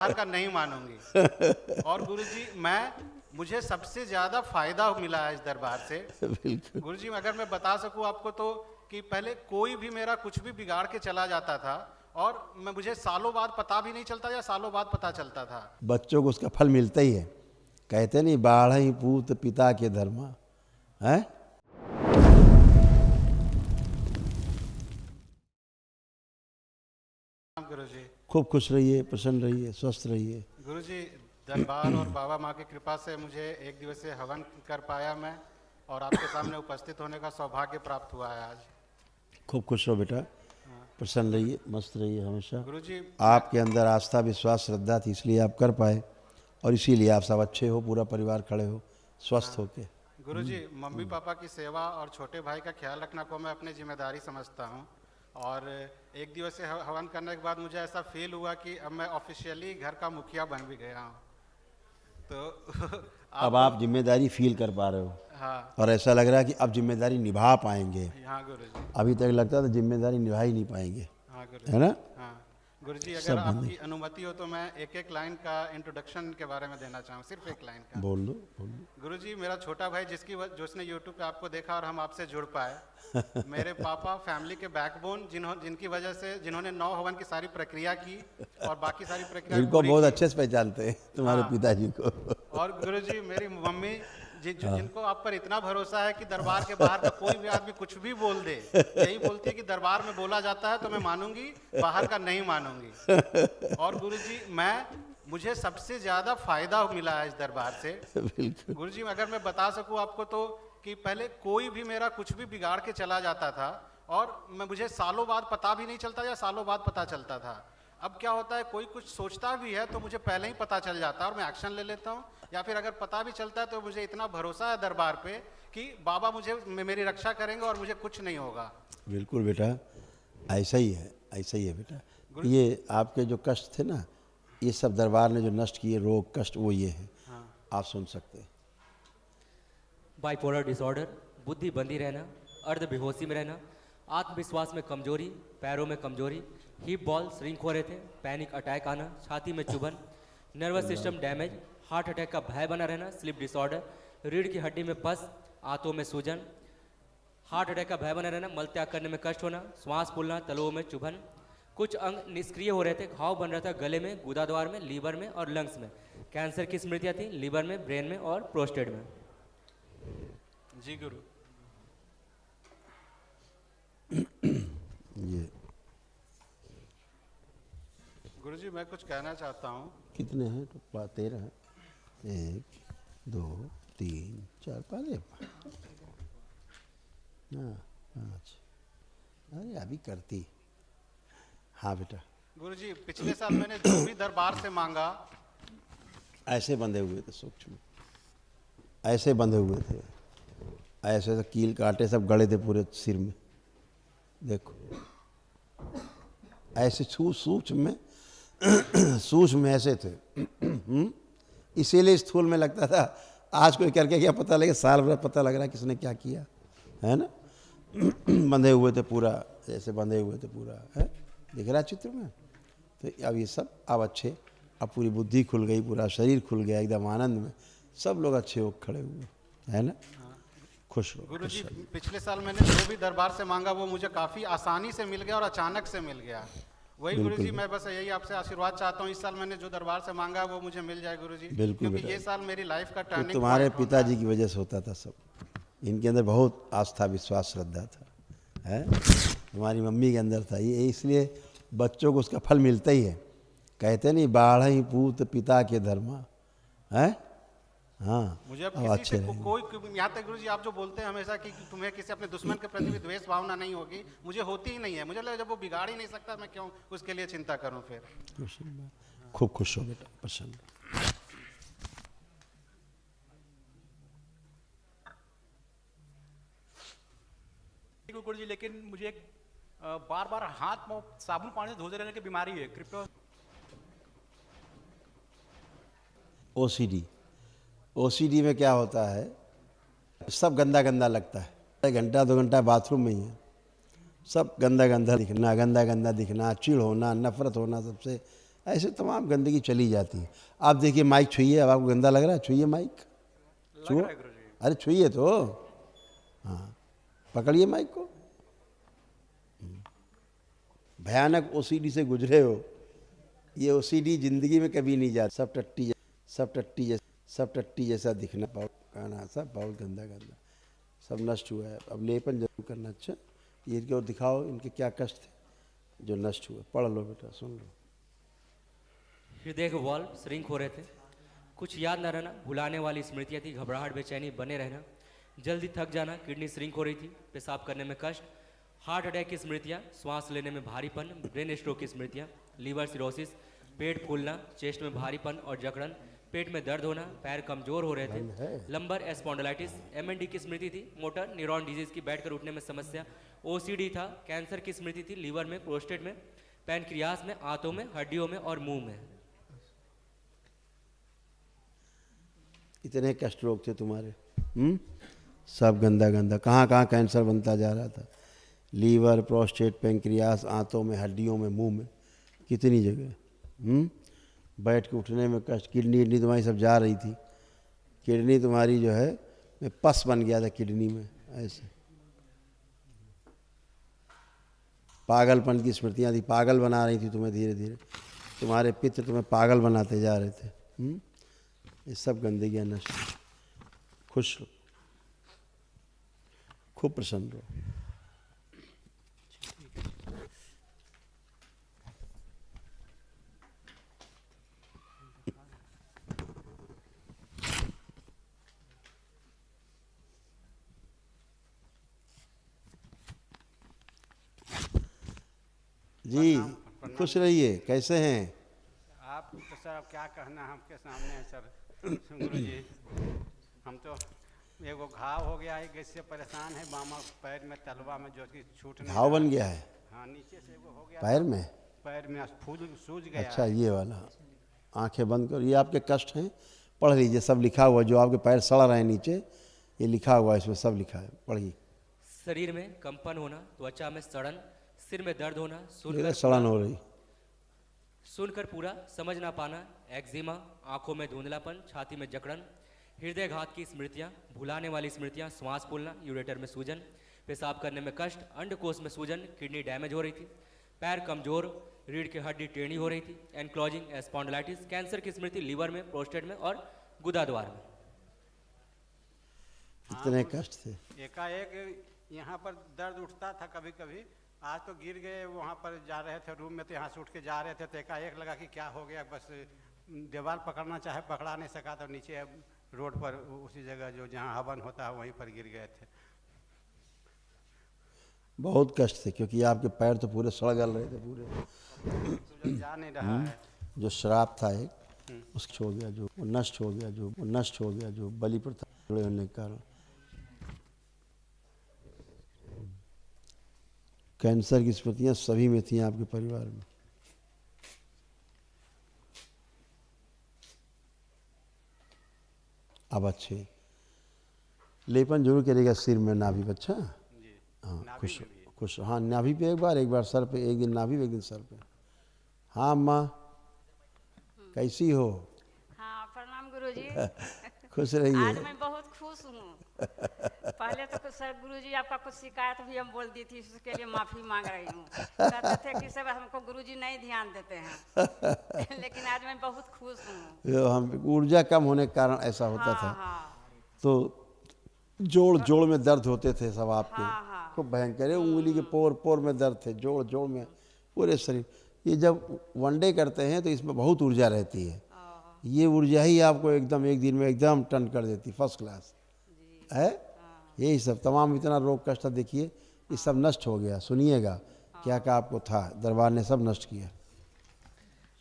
का नहीं मानूंगी। और गुरुजी मुझे सबसे ज्यादा फायदा मिला है इस दरबार से। बिल्कुल गुरुजी अगर मैं बता सकूं आपको तो कि पहले कोई भी मेरा कुछ भी बिगाड़ के चला जाता था और मुझे सालों बाद पता भी नहीं चलता या सालों बाद पता चलता था। बच्चों को उसका फल मिलता ही है। कहते नहीं बाढ़ ही पूत पिता के धर्मा है। गुरुजी खूब खुश रहिए, प्रसन्न रहिए, स्वस्थ रहिए। गुरुजी दरबार और बाबा माँ की कृपा से मुझे एक दिवसीय हवन कर पाया मैं और आपके सामने उपस्थित होने का सौभाग्य प्राप्त हुआ है आज। खूब खुश रहो बेटा, प्रसन्न रहिए, मस्त रहिए हमेशा। गुरुजी आपके अंदर आस्था, विश्वास, श्रद्धा थी, इसलिए आप कर पाए और इसीलिए आप सब अच्छे हो, पूरा परिवार खड़े हो स्वस्थ होके। गुरुजी मम्मी पापा की सेवा और छोटे भाई का ख्याल रखना को मैं अपनी जिम्मेदारी समझता हूँ। और एक दिवसीय हवन करने के बाद मुझे ऐसा फील हुआ कि अब मैं ऑफिशियली घर का मुखिया बन भी गया हूँ। तो अब आप जिम्मेदारी फील कर पा रहे हो। हाँ और ऐसा लग रहा है कि अब जिम्मेदारी निभा पाएंगे। हाँ गुरुजी। अभी तक लगता था जिम्मेदारी निभा ही नहीं पाएंगे, हाँ गुरुजी। है ना। हाँ गुरुजी अगर सब आपकी अनुमति हो तो मैं एक एक लाइन का इंट्रोडक्शन के बारे में देना चाहूँ, सिर्फ एक लाइन का। बोल दो। गुरुजी मेरा छोटा भाई जिसने यूट्यूब पे आपको देखा और हम आपसे जुड़ पाए। मेरे पापा फैमिली के बैकबोन जिनकी वजह से जिन्होंने 9 हवन की सारी प्रक्रिया की और बाकी सारी प्रक्रिया इनको पूरी बहुत की। अच्छे से पहचानते हैं तुम्हारे हाँ। पिताजी को। और गुरुजी मेरी मम्मी जिनको आप पर इतना भरोसा है कि दरबार के बाहर का कोई भी आदमी कुछ भी बोल दे, यही बोलती है कि दरबार में बोला जाता है तो मैं मानूंगी, बाहर का नहीं मानूंगी। और गुरुजी मुझे सबसे ज्यादा फायदा मिला है इस दरबार से। बिल्कुल गुरुजी अगर मैं बता सकूं आपको तो कि पहले कोई भी मेरा कुछ भी बिगाड़ के चला जाता था और मुझे सालों बाद पता भी नहीं चलता या सालों बाद पता चलता था। अब क्या होता है, कोई कुछ सोचता भी है तो मुझे पहले ही पता चल जाता है और मैं एक्शन ले लेता हूँ, या फिर अगर पता भी चलता है तो मुझे इतना भरोसा है दरबार पे कि बाबा मेरी रक्षा करेंगे और मुझे कुछ नहीं होगा। बिल्कुल बेटा, ऐसा ही है, ऐसा ही है बेटा। ये आपके जो कष्ट थे ना, ये सब दरबार ने जो नष्ट किए, रोग कष्ट, वो ये है। हाँ। आप सुन सकते हैं। बाइपोलर डिसऑर्डर, बुद्धि बंदी रहना, अर्ध बेहोशी में रहना, आत्मविश्वास में कमजोरी, पैरों में कमजोरी, हिप बॉल श्रिंक हो रहे थे, पैनिक अटैक आना, छाती में चुभन, nervous system damage, heart attack का भय बना रहना, स्लीप डिसऑर्डर, रीढ़ की हड्डी में पस, आंतों में सूजन, हार्ट अटैक का भय बना रहना, मल त्याग करने में कष्ट होना, श्वास फूलना, तलुओं में चुभन, कुछ अंग निष्क्रिय हो रहे थे, घाव बन रहा था गले में, गुदाद्वार में, लीवर में और लंग्स में, कैंसर की स्मृतियाँ थी लीवर में, ब्रेन में और प्रोस्टेट में। जी गुरु। ये गुरुजी मैं कुछ कहना चाहता हूँ। कितने हैं तो 13 हैं। 1 2 3 4 5। हाँ 5। अरे अभी करती। हाँ बेटा। गुरुजी पिछले साल मैंने जो भी दरबार से मांगा, ऐसे बंधे हुए थे सूक्ष्म, ऐसे बंधे हुए थे, ऐसे तो कील कांटे सब गड़े थे पूरे सिर में। देखो ऐसे सूक्ष्म में ऐसे थे। इसीलिए स्थूल में लगता था। आज कोई करके क्या पता लगे, साल भर पता लग रहा है किसने क्या किया, है ना। बंधे हुए थे पूरा, ऐसे बंधे हुए थे पूरा, है दिख रहा है चित्र में। तो अब ये सब अब अच्छे, अब पूरी बुद्धि खुल गई, पूरा शरीर खुल गया, एकदम आनंद में सब लोग अच्छे हो खड़े हुए, है ना। खुश रहो। गुरुजी पिछले साल मैंने जो भी दरबार से मांगा वो मुझे काफी आसानी से मिल गया और अचानक से मिल गया। वही गुरुजी मैं बस यही आपसे आशीर्वाद चाहता हूँ, इस साल मैंने जो दरबार से मांगा वो मुझे मिल जाए गुरुजी। बिल्कुल क्योंकि बेटा। ये साल मेरी लाइफ का तो टर्निंग तुम्हारे पॉइंट होगा। पिताजी की वजह से होता था सब। इनके अंदर बहुत आस्था, विश्वास, श्रद्धा था, है। तुम्हारी मम्मी के अंदर था ये, इसलिए बच्चों को उसका फल मिलता ही है। कहते नहीं बाढ़ ही पूत पिता के धर्मा है। हाँ मुझे अब अब किसी अच्छे से रहेंगे। कोई यहाँ तक गुरुजी आप जो बोलते हैं हमेशा कि तुम्हें किसी अपने दुश्मन के प्रति भी द्वेष भावना नहीं होगी, मुझे होती ही नहीं है। मुझे लगा जब वो बिगाड़ ही नहीं सकता मैं क्यों उसके लिए चिंता करूं फिर। खूब खुश हो बेटा, प्रसन्न। गुरुजी लेकिन मुझे एक बार बार हाथ में साबुन पानी से धोते रहने की बीमारी है, कृपया। ओसीडी में क्या होता है, सब गंदा गंदा लगता है। 1 घंटा 2 घंटा बाथरूम में ही है, सब गंदा गंदा दिखना, चिढ़ होना, नफरत होना सबसे, ऐसे तमाम गंदगी चली जाती है। आप देखिए माइक छुइए, अब आपको गंदा लग रहा है, छुइए माइक, छुओ, अरे छुइए तो, हाँ पकड़िए माइक को। भयानक ओसीडी से गुजरे हो, ये ओसीडी जिंदगी में कभी नहीं जाता। सब टट्टी जैसा दिखना, कहना सब बहुत गंदा गंदा, सब नष्ट हुआ है। अब लेपन जरूर करना। अच्छा ये क्यों दिखाओ, इनके क्या कष्ट थे जो नष्ट हुए। पढ़ लो बेटा, सुन लो। हृदय के वॉल्व श्रिंक हो रहे थे, कुछ याद न रहना, भुलाने वाली स्मृतियाँ थी, घबराहट बेचैनी बने रहना, जल्दी थक जाना, किडनी श्रिंक हो रही थी, पेशाब करने में कष्ट, हार्ट अटैक की स्मृतियाँ, श्वास लेने में भारीपन, ब्रेन स्ट्रोक की स्मृतियाँ, लीवर सिरोसिस, पेट फूलना, चेस्ट में भारीपन और जकड़न, पेट में दर्द होना, पैर कमजोर हो रहे थे, लंबर स्पॉन्डिलाइटिस, एमएनडी की स्मृति थी, मोटर न्यूरॉन डिजीज की बैठकर उठने में समस्या, ओसीडी था, कैंसर की स्मृति थी, लीवर में, प्रोस्टेट में, पैनक्रियास में, आंतों में, हड्डियों में और मुंह में। इतने कष्ट रोग थे तुम्हारे, सब गंदा गंदा, कहाँ कहाँ कैंसर बनता जा रहा था, लीवर, प्रोस्टेट, पैंक्रियास, आंतों में, हड्डियों में, मुंह में, कितनी जगह। बैठ के उठने में कष्ट, किडनी तुम्हारी सब जा रही थी, किडनी तुम्हारी जो है मैं पस बन गया था किडनी में, ऐसे पागलपन की स्मृतियाँ थी, पागल बना रही थी तुम्हें धीरे धीरे, तुम्हारे पित्र तुम्हें पागल बनाते जा रहे थे। ये सब गंदगियाँ नष्ट। खुश रहो, खूब प्रसन्न रहो। जी खुश रहिए, कैसे हैं आप? तो सर अब क्या कहना आपके सामने है सर। गुरु जी हम तो एगो घाव हो गया है, इससे परेशान है, बामा पैर में तलवा में जो कि छूट नहीं घाव बन गया है हाँ नीचे से एगो हो गया पैर में। पैर में फूल सूज गया अच्छा है। ये वाला, आंखें बंद करो, ये आपके कष्ट हैं, पढ़ लीजिए, सब लिखा हुआ, जो आपके पैर सड़ रहे हैं नीचे, ये लिखा हुआ है, इसमें सब लिखा है, पढ़िए। शरीर में कंपन होना, त्वचा में सड़न, सिर में दर्द होना, सड़न हो रही, सुनकर पूरा समझ ना पाना, एक्जिमा, आंखों में धुंधलापन, छाती में जकड़न, हृदय घात की स्मृतियाँ, भुलाने वाली स्मृतियाँ, श्वास फूलना, यूरेटर में सूजन, पेशाब करने में कष्ट, अंडकोश में सूजन, किडनी डैमेज हो रही थी, पैर कमजोर, रीढ़ की हड्डी टेढ़ी हो रही थी, एनक्लोजिंग स्पॉन्डिलाइटिस, कैंसर की स्मृति लीवर में, प्रोस्टेट में और गुदा द्वार में। इतने कष्ट थे। एकाएक यहाँ पर दर्द उठता था कभी कभी, आज तो गिर गए, वहाँ पर जा रहे थे रूम में, तो यहाँ से उठ के जा रहे थे, तो एकाएक लगा कि क्या हो गया, बस दीवार पकड़ना चाहे पकड़ा नहीं सका, तो नीचे रोड पर उसी जगह जो जहाँ हवन होता है वहीं पर गिर गए थे। बहुत कष्ट थे, क्योंकि आपके पैर तो पूरे सड़ गल रहे थे पूरे, तो जा नहीं रहा है। जो श्राप था एक, उसको हो गया, जो वो नष्ट हो गया, जो वो नष्ट हो गया, जो बलि प्रथा जुड़े होने के कारण। कैंसर की स्मृतियाँ सभी में थी आपके परिवार में। अब अच्छे लेपन जरूर करेगा सिर में, नाभि पे। अच्छा हाँ, खुश खुश, हाँ नाभि पे एक बार सर पे, एक दिन नाभि पे एक दिन सर पे। हाँ अम्मा कैसी हो? हाँ प्रणाम गुरुजी। खुश रहिए। आज मैं बहुत खुश हूँ। पहले तो कुछ सर गुरुजी आपका कुछ शिकायत भी हम बोल दी थी, उसके लिए माफ़ी मांग रही हूँ। कहते थे कि सब हमको गुरुजी नहीं ध्यान देते हैं। लेकिन आज मैं बहुत खुश हूँ। हम ऊर्जा कम होने के कारण ऐसा होता था। हाँ, तो जोड़ में दर्द होते थे सब आपके। हाँ। खूब भयंकर, उंगली के पोर में दर्द थे, जोड़ में, पूरे शरीर। ये जब वनडे करते हैं तो इसमें बहुत ऊर्जा रहती है, ये ऊर्जा ही आपको एकदम एक दिन में एकदम टर्न कर देती, फर्स्ट क्लास है। यही सब तमाम इतना रोग कष्ट देखिए, ये सब नष्ट हो गया। सुनिएगा क्या क्या आपको था, दरबार ने सब नष्ट किया।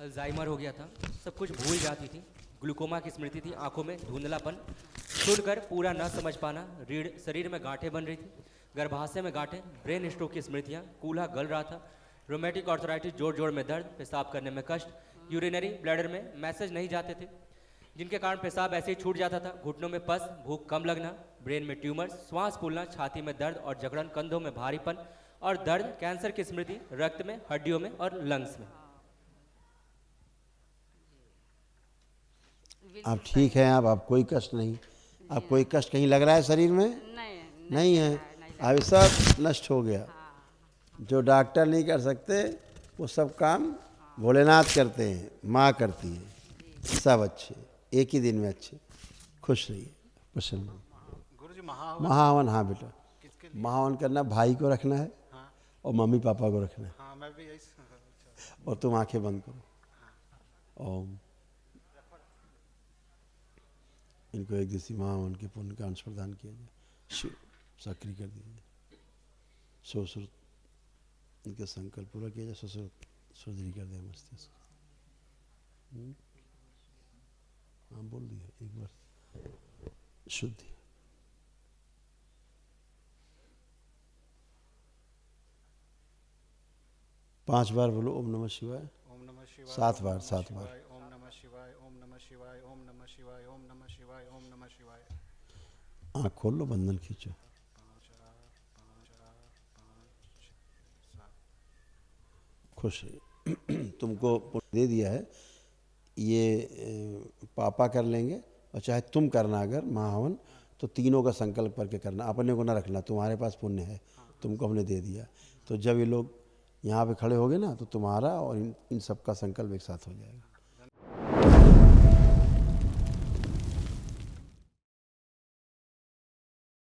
अल्जाइमर हो गया था, सब कुछ भूल जाती थी, ग्लूकोमा की स्मृति थी, आंखों में धुंधलापन, सुनकर पूरा न समझ पाना, रीढ़ शरीर में गांठें बन रही थी, गर्भाशय में गांठें, ब्रेन स्ट्रोक की स्मृतियाँ, कूल्हा गल रहा था, रोमेटिक आर्थराइटिस, जोड़ में दर्द, पेशाब करने में कष्ट, यूरिनरी ब्लैडर में मैसेज नहीं जाते थे, जिनके कारण पेशाब ऐसे ही छूट जाता था, घुटनों में पस, भूख कम लगना, ब्रेन में ट्यूमर, श्वास फूलना, छाती में दर्द और जकड़न, कंधों में भारीपन और दर्द, कैंसर की स्मृति, रक्त में, हड्डियों में और लंग्स में। बिल्कुल आप ठीक हैं, आप कोई कष्ट नहीं, आप कोई कष्ट कहीं लग रहा है शरीर में? नहीं है। अब सब नष्ट हो गया। जो डॉक्टर नहीं कर सकते वो सब काम भोलेनाथ करते हैं, माँ करती है। सब अच्छे, एक ही दिन में अच्छे। खुश रहिए, प्रसन्न रहिए। गुरु जी महाहवन महाहवन, हाँ बेटा, किसके लिए? महाहवन करना भाई को रखना है हाँ और मम्मी पापा को रखना है। हाँ, मैं भी यही और तुम आंखें बंद करो। ओम। इनको एक दिवसीय महाहवन के पुण्य का अंश प्रदान किया जाए। शिव सक्रिय कर दीजिए। ससुर इनका संकल्प पूरा किया जाए। ससुर सर्जरी कर दे मस्तिष्क। हाँ बोल दिया एक बार। शुद्धि। पांच बार बोलो ओम नमः शिवाय। ओम नमः शिवाय। 7 बार, 7 बार। ओम नमः शिवाय, ओम नमः शिवाय, ओम नमः शिवाय, ओम नमः शिवाय, ओम नमः शिवाय। आँख खोल लो, बंधन खींचो। 5 4 5 4 5 7। खुश रहिए। तुमको पुण्य दे दिया है, ये पापा कर लेंगे और चाहे तुम करना अगर महाहवन, तो तीनों का संकल्प करके करना, अपने को ना रखना। तुम्हारे पास पुण्य है, तुमको हमने दे दिया। तो जब ये लोग यहाँ पे खड़े होगे ना, तो तुम्हारा और इन सब का संकल्प एक साथ हो जाएगा।